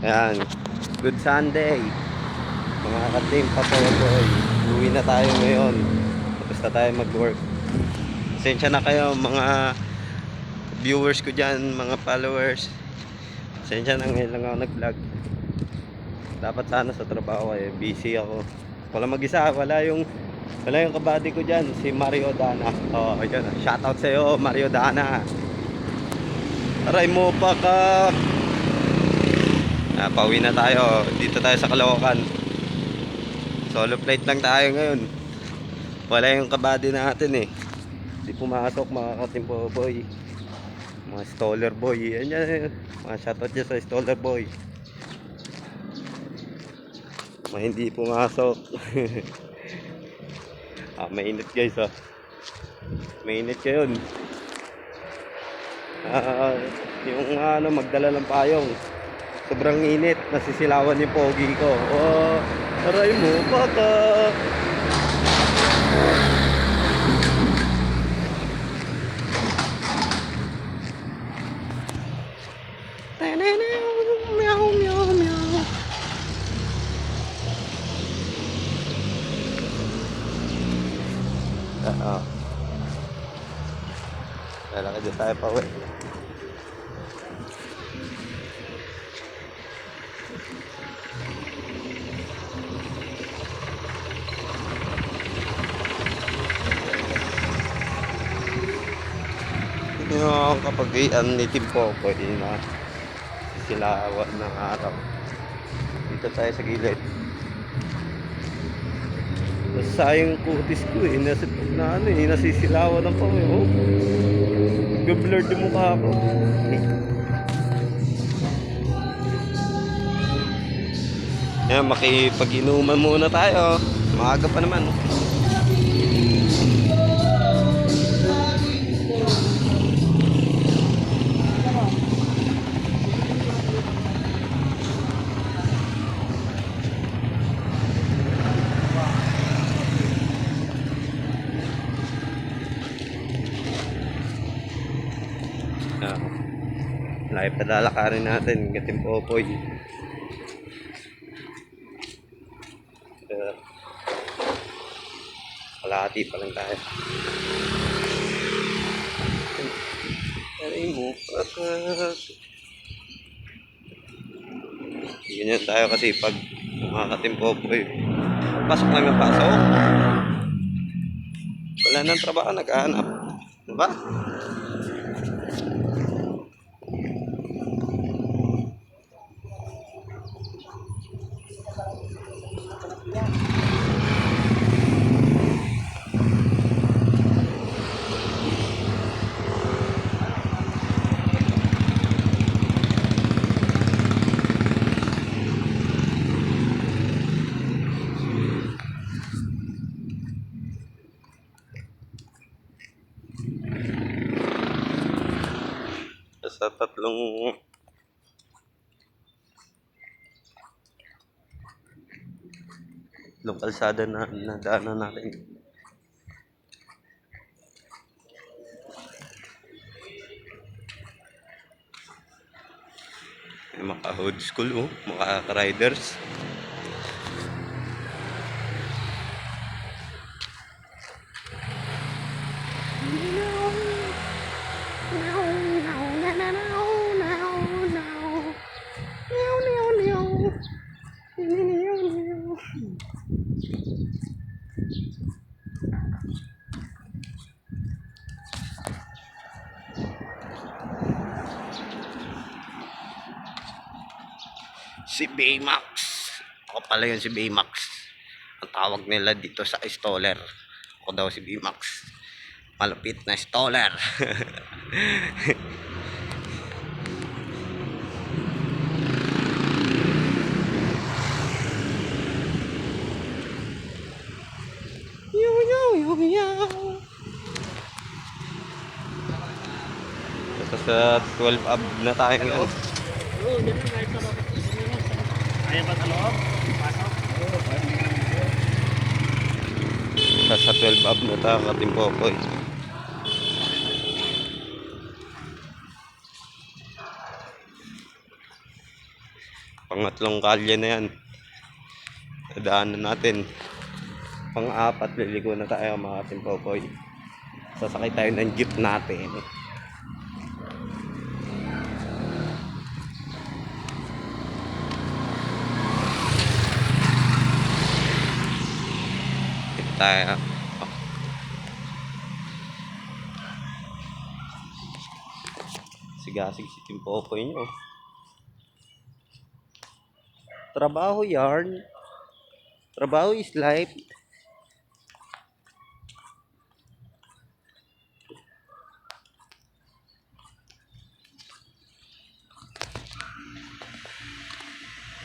Ayan, good Sunday mga ka-team Patotoy. Uwi na tayo ngayon. Tapos na tayo mag-work. Pasensya na kayo mga viewers ko dyan, mga followers. Pasensya na, ngayon lang ako nag-vlog. Dapat sana sa trabaho busy ako. Wala mag-isa, wala yung kabady ko dyan, si Mario Dana. Oh, yun. Shoutout sa'yo, Mario Dana. Aray mo pa ka. Pauwi na tayo. Dito tayo sa Caloocan. Solo flight lang tayo ngayon. Wala yung kabady natin eh. Di pumasok mga katimpo boy. Mga stoller boy. Yan yan. Mga shoutout dyan sa stoller boy. Mga hindi pumasok. Mainit guys ah. Mainit yun. Yung magdala ng payong. Sobrang init, nasisilawan yung pogi ko. Oh, aray mo, baka. Meow, meow, meow. Lalaki din tayo pa uwi. Yung kapag native po ko na silawan ng araw. Dito tayo sa gilid. Sayang kutis ko nasisilawan ng pang oh. Nag-blur yung mukha ko. Yan, makipag-inuman muna tayo. Maaga pa naman. Lahat pa lalakarin natin. Gating popoy. Kalahati pa lang tayo. Aray mo, pakat. Ganyan tayo kasi pag mga katimpopoy. Pasok lang ng pasok. Wala nang trabaho, nag-aanap. Diba? Sa tatlong kalsada na nadaanan natin. May mga hood school mga riders. Si Baymax. Ako pala yun si Baymax. Ang tawag nila dito sa stoller. Ako daw si Baymax. Malupit na stoller. Sa 12 ab na tayo ngayon. Ayan ba sa loob? Pasok? Sa 12 ab na tayo katimpopoy. Pangatlong kalye na yan. Dadaanan natin. Pang-apat, liligo na tayo mga katimpopoy. Sasakay tayo ng jeep natin. Ito tayo. Sigasig si Timpopoy nyo. Trabaho yarn. Trabaho is life.